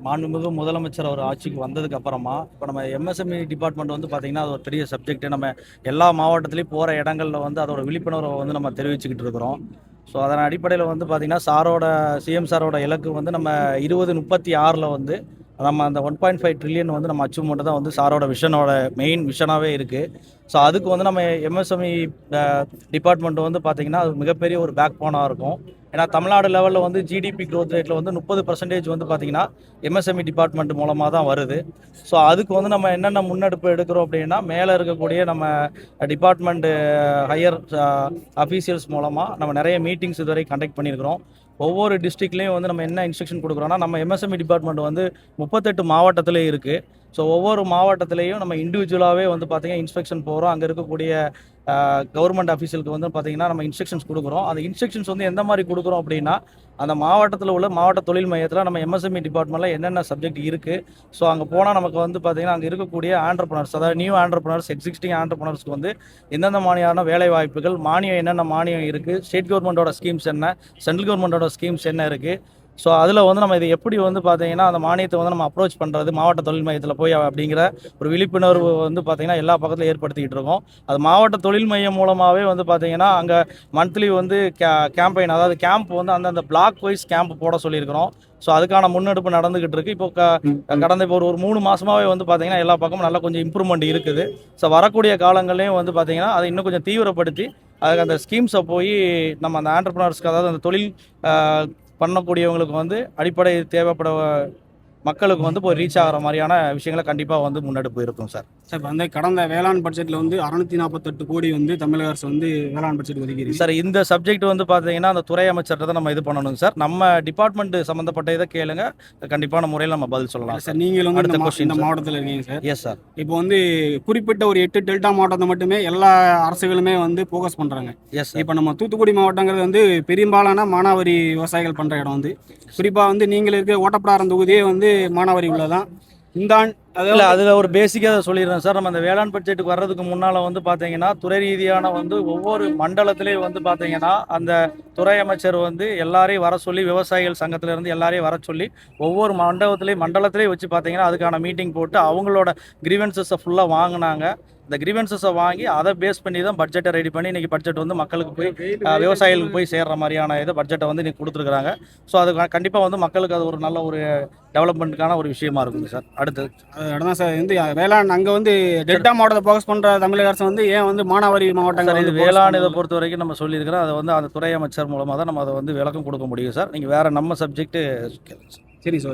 மாண்புமிகு முதலமைச்சர் அவர் ஆட்சிக்கு வந்ததுக்கு அப்புறமா இப்போ நம்ம எம்எஸ்எம்இ டிபார்ட்மெண்ட் வந்து பார்த்திங்கன்னா அது ஒரு பெரிய சப்ஜெக்ட். நம்ம எல்லா மாவட்டத்திலையும் போகிற இடங்களில் வந்து அதோட விழிப்புணர்வை வந்து நம்ம தெரிவிச்சுக்கிட்டு இருக்கிறோம். ஸோ அதன் அடிப்படையில் வந்து பார்த்திங்கன்னா சிஎம் சாரோட இலக்கு வந்து நம்ம 2036 வந்து நம்ம அந்த 1.5 ட்ரில்லியன் வந்து நம்ம அச்சீவ்மெண்ட் தான் வந்து சாரோட மெயின் விஷனாகவே இருக்குது. ஸோ அதுக்கு வந்து நம்ம எம்எஸ்எம்இ டிபார்ட்மெண்ட் வந்து பார்த்திங்கன்னா அது மிகப்பெரிய ஒரு பேக் போனாக இருக்கும். ஏன்னா தமிழ்நாடு லெவலில் வந்து ஜிடிபி க்ரோத் ரேட்டில் வந்து 30% வந்து பார்த்திங்கன்னா எம்எஸ்எம்இ டிபார்ட்மெண்ட் மூலமாக தான் வருது. ஸோ அதுக்கு வந்து நம்ம என்னென்ன முன்னெடுப்பு எடுக்கிறோம் அப்படின்னா, மேலே இருக்கக்கூடிய நம்ம டிபார்ட்மெண்ட்டு ஹையர் அஃபீஷியல்ஸ் மூலமாக நம்ம நிறைய மீட்டிங்ஸ் இதுவரை கண்டக்ட் பண்ணியிருக்கிறோம். ஒவ்வொரு டிஸ்ட்ரிக்ட்லேயும் வந்து நம்ம என்ன இன்ஸ்ட்ரக்ஷன் கொடுக்குறோன்னா, நம்ம எம்எஸ்எம்இ டிபார்ட்மெண்ட் வந்து 38 மாவட்டத்திலே இருக்குது. ஸோ ஒவ்வொரு மாவட்டத்திலையும் நம்ம இண்டிவிஜுவலாகவே வந்து பார்த்திங்கன்னா இன்ஸ்பெக்ஷன் போகிறோம். அங்கே இருக்கக்கூடிய கவர்மெண்ட் அஃபீஷியலுக்கு வந்து பார்த்திங்கன்னா நம்ம இன்ஸ்ட்ரக்ஷன்ஸ் கொடுக்குறோம். அந்த இன்ஸ்ட்ரக்ஷன்ஸ் வந்து எந்த மாதிரி கொடுக்குறோம் அப்படின்னா, அந்த மாவட்டத்தில் உள்ள மாவட்ட தொழில் மையத்தில் நம்ம எம்எஸ்எம்இ டிபார்ட்மெண்ட்டில் என்னென்ன சப்ஜெக்ட் இருக்குது. ஸோ அங்கே போனால் நமக்கு வந்து பார்த்திங்கன்னா அங்கே இருக்கக்கூடிய ஆண்டர்ப்ரனர்ஸ், அதாவது நியூ ஆண்டர்ப்ரனர்ஸ், எக்ஸிஸ்டிங் ஆண்டர்ப்ரனர்ஸ்க்கு வந்து எந்தெந்த மாதிரியான வேலை வாய்ப்புகள், மானியம் என்னென்ன மானியம் இருக்குது, ஸ்டேட் கவர்மெண்ட்டோட ஸ்கீம்ஸ் என்ன, சென்ட்ரல் கவர்மெண்ட்டோட ஸ்கீம்ஸ் என்ன இருக்குது. ஸோ அதில் வந்து நம்ம இதை எப்படி வந்து பார்த்தீங்கன்னா அந்த மானியத்தை வந்து நம்ம அப்ரோச் பண்ணுறது மாவட்ட தொழில் மையத்தில் போய் அப்படிங்கிற ஒரு விழிப்புணர்வு வந்து பார்த்திங்கன்னா எல்லா பக்கத்திலும் ஏற்படுத்திக்கிட்டு இருக்கோம். அது மாவட்ட தொழில் மையம் மூலமாகவே வந்து பார்த்திங்கன்னா அங்கே மந்த்லி வந்து கேம்பெயின், அதாவது கேம்ப் வந்து அந்தந்த பிளாக் வைஸ் கேம்ப் போட சொல்லியிருக்கிறோம். ஸோ அதுக்கான முன்னெடுப்பு நடந்துகிட்டு இருக்கு. இப்போ கடந்த இப்போ ஒரு 3 மாதமாகவே வந்து பார்த்திங்கன்னா எல்லா பக்கமும் நல்லா கொஞ்சம் இம்ப்ரூவ்மெண்ட் இருக்குது. ஸோ வரக்கூடிய காலங்கள்லேயும் வந்து பார்த்திங்கன்னா அதை இன்னும் கொஞ்சம் தீவிரப்படுத்தி அதுக்கு அந்த ஸ்கீம்ஸை போய் நம்ம அந்த ஆண்டர்ப்ரனர்ஸ்க்கு, அதாவது அந்த தொழில் பண்ணக்கூடியவங்களுக்கு வந்து அடிப்படை தேவைப்பட மக்களுக்கு வந்து போய் ரீச் ஆகிற மாதிரியான விஷயங்களை கண்டிப்பாக வந்து முன்னெடுப்பு இருக்கும் சார். இப்போ வந்து கடந்த வேளாண் பட்ஜெட்டில் வந்து 648 கோடி வந்து தமிழக அரசு வந்து வேளாண் பட்ஜெட் ஒதுக்கி சார். இந்த சப்ஜெக்ட் வந்து பார்த்தீங்கன்னா அந்த துறை அமைச்சர்கிட்ட நம்ம இது பண்ணணும் சார். நம்ம டிபார்ட்மெண்ட் சம்மந்தப்பட்ட இதை கேளுங்க, கண்டிப்பான முறையில் நம்ம பதில் சொல்லலாம் சார். நீங்கள் வந்து இந்த மாவட்டத்தில் இருக்கீங்க சார். Yes sir. இப்போ வந்து குறிப்பிட்ட ஒரு 8 டெல்டா மாவட்டத்தை மட்டுமே எல்லா அரசுகளுமே வந்து ஃபோக்கஸ் பண்ணுறாங்க. எஸ். இப்போ நம்ம தூத்துக்குடி மாவட்டங்கிறது வந்து பெரும்பாலான மானாவாரி விவசாயிகள் பண்ணுற இடம் வந்து, குறிப்பாக வந்து நீங்கள் இருக்க ஓட்டப்பிடாரம் தொகுதியே வந்து மானாவாரி உள்ளதான். இந்த அதில் ஒரு பேசிக்காக சொல்லிடுறேன் சார். நம்ம அந்த வேளாண் பட்ஜெட்டுக்கு வர்றதுக்கு முன்னால் வந்து பார்த்தீங்கன்னா துறை ரீதியான வந்து ஒவ்வொரு மண்டலத்திலேயும் வந்து பார்த்தீங்கன்னா அந்த துறை அமைச்சர் வந்து எல்லாரையும் வர சொல்லி, விவசாயிகள் சங்கத்திலேருந்து எல்லாரையும் வர சொல்லி ஒவ்வொரு மண்டலத்திலேயே வச்சு பார்த்தீங்கன்னா அதுக்கான மீட்டிங் போட்டு அவங்களோட கிரீவன்சஸை ஃபுல்லாக வாங்கினாங்க. இந்த கிரீவன்சஸை வாங்கி அதை பேஸ் பண்ணி தான் பட்ஜெட்டை ரெடி பண்ணி இன்றைக்கி பட்ஜெட் வந்து மக்களுக்கு போய் விவசாயிகளுக்கு போய் சேர்கிற மாதிரியான இதை பட்ஜெட்டை வந்து இன்றைக்கி கொடுத்துருக்குறாங்க. ஸோ அது கண்டிப்பாக வந்து மக்களுக்கு அது ஒரு நல்ல ஒரு டெவலப்மெண்ட்டுக்கான ஒரு விஷயமா இருக்குங்க சார். அடுத்தது தான் சார் வந்து வேளாண் அங்கே வந்து டெல்டா மாவட்டத்தை ஃபோக்கஸ் பண்ணுற தமிழக அரசு வந்து ஏன் வந்து மானாவாரி மாவட்டங்கள் இது வேளாண் இதை பொறுத்த வரைக்கும் நம்ம சொல்லியிருக்கிறோம். அதை வந்து அந்த துறை அமைச்சர் மூலமாக தான் நம்ம அதை வந்து விளக்கம் கொடுக்க முடியும் சார். நீங்கள் வேறு நம்ம சப்ஜெக்ட்டு சரி சார்.